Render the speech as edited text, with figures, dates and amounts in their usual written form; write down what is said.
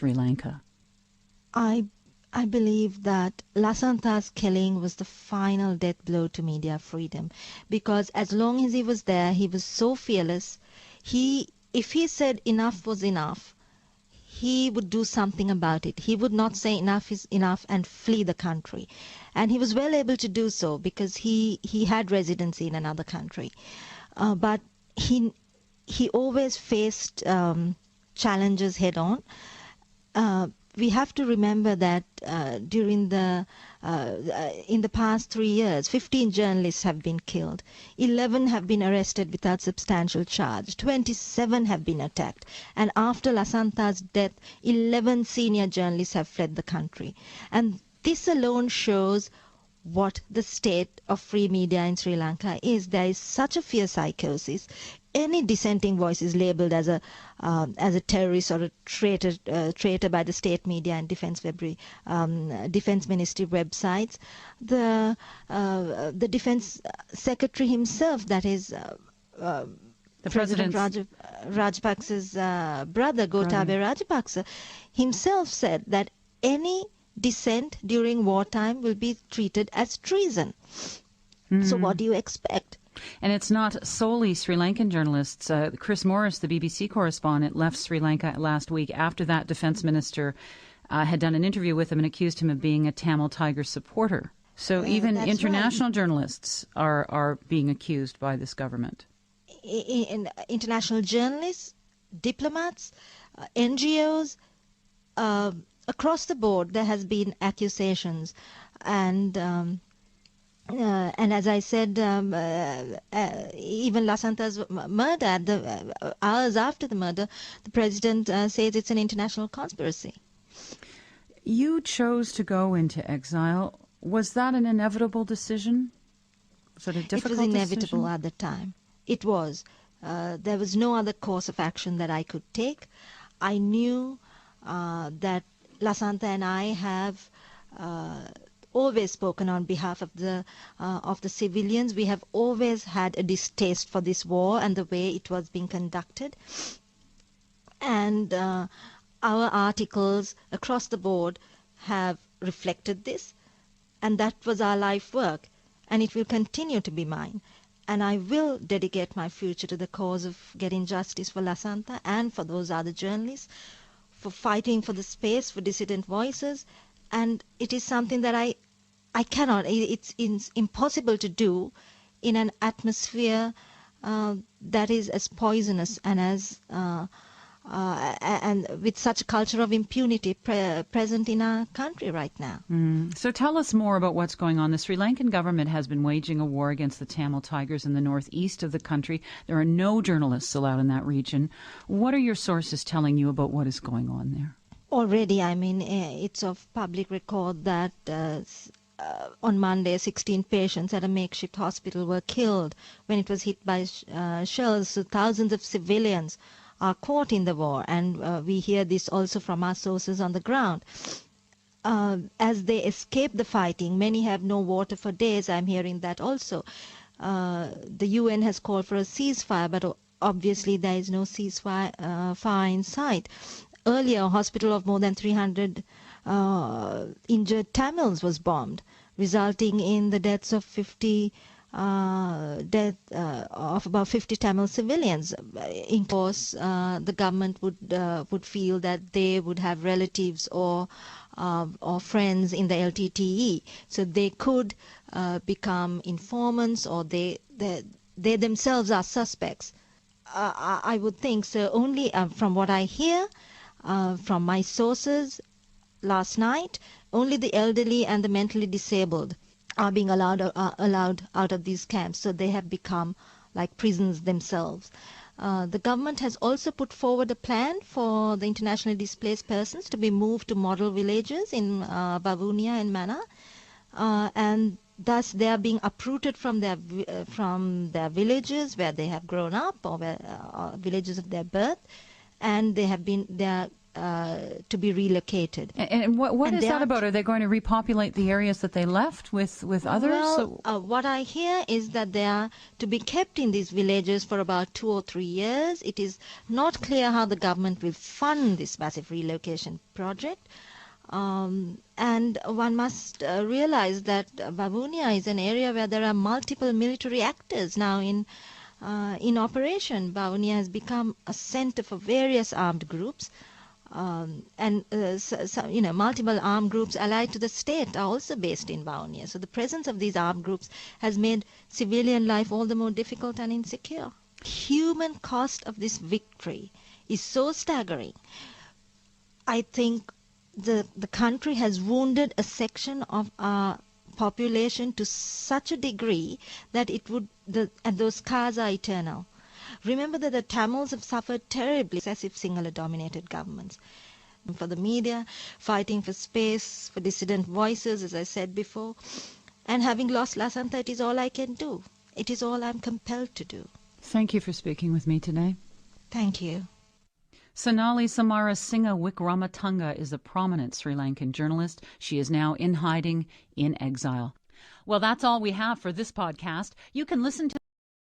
Sri Lanka? I believe that Lasantha's killing was the final death blow to media freedom, because as long as he was there, he was so fearless. If he said enough was enough, he would do something about it. He would not say enough is enough and flee the country. And he was well able to do so because he had residency in another country. But he always faced challenges head on. We have to remember that in the past 3 years, 15 journalists have been killed. 11 have been arrested without substantial charge. 27 have been attacked. And after Lasantha's death, 11 senior journalists have fled the country. And this alone shows what the state of free media in Sri Lanka is. There is such a fear psychosis. Any dissenting voice is labelled as a terrorist or a traitor by the state media and defence ministry websites. The defence secretary himself, that is The President Rajapaksa's brother, Gotabaya Rajapaksa, himself said that any dissent during wartime will be treated as treason. So what do you expect? And it's not solely Sri Lankan journalists. Chris Morris, the BBC correspondent, left Sri Lanka last week after that defence minister had done an interview with him and accused him of being a Tamil Tiger supporter. So even international journalists are being accused by this government. International journalists, diplomats, NGOs, across the board there has been accusations. And as I said, even Lasantha's murder, hours after the murder, the president says it's an international conspiracy. You chose to go into exile. Was that an inevitable decision? Was it a difficult decision? It was inevitable at the time. It was. There was no other course of action that I could take. I knew that Lasantha and I have always spoken on behalf of the civilians. We have always had a distaste for this war and the way it was being conducted. And our articles across the board have reflected this. And that was our life work. And it will continue to be mine. And I will dedicate my future to the cause of getting justice for Lasantha and for those other journalists, for fighting for the space for dissident voices. And it is something that I cannot, it's impossible to do in an atmosphere that is as poisonous and as and with such a culture of impunity present in our country right now. So tell us more about what's going on. The Sri Lankan government has been waging a war against the Tamil Tigers in the northeast of the country. There are no journalists allowed in that region. What are your sources telling you about what is going on there? Already, I mean, it's of public record that on Monday, 16 patients at a makeshift hospital were killed when it was hit by shells. So thousands of civilians are caught in the war, and we hear this also from our sources on the ground. As they escape the fighting, many have no water for days. I'm hearing that also. The UN has called for a ceasefire, but obviously there is no ceasefire in sight. Earlier, a hospital of more than 300 injured Tamils was bombed, resulting in the deaths of about 50 Tamil civilians. In course, the government would feel that they would have relatives or friends in the LTTE, so they could become informants, or they themselves are suspects. I would think so. Only from what I hear from my sources last night, only the elderly and the mentally disabled are being allowed out of these camps, so they have become like prisons themselves. The government has also put forward a plan for the internationally displaced persons to be moved to model villages in Bavunia and Mana, and thus they are being uprooted from their villages where they have grown up, or villages of their birth, and they are to be relocated. And what is that about? Are they going to repopulate the areas that they left with others? Well, what I hear is that they are to be kept in these villages for about 2 or 3 years. It is not clear how the government will fund this massive relocation project. And one must realize that Babunia is an area where there are multiple military actors now in operation. Babunia has become a center for various armed groups, and multiple armed groups allied to the state are also based in Babunia. So the presence of these armed groups has made civilian life all the more difficult and insecure. Human cost of this victory is so staggering. I think the country has wounded a section of our population to such a degree that and those scars are eternal. Remember that the Tamils have suffered terribly successive Sinhala-dominated governments. For the media, fighting for space, for dissident voices, as I said before, and having lost Lasantha, it is all I can do. It is all I'm compelled to do. Thank you for speaking with me today. Thank you. Sonali Samarasinghe Wickrematunge is a prominent Sri Lankan journalist. She is now in hiding in exile. Well, that's all we have for this podcast. You can listen to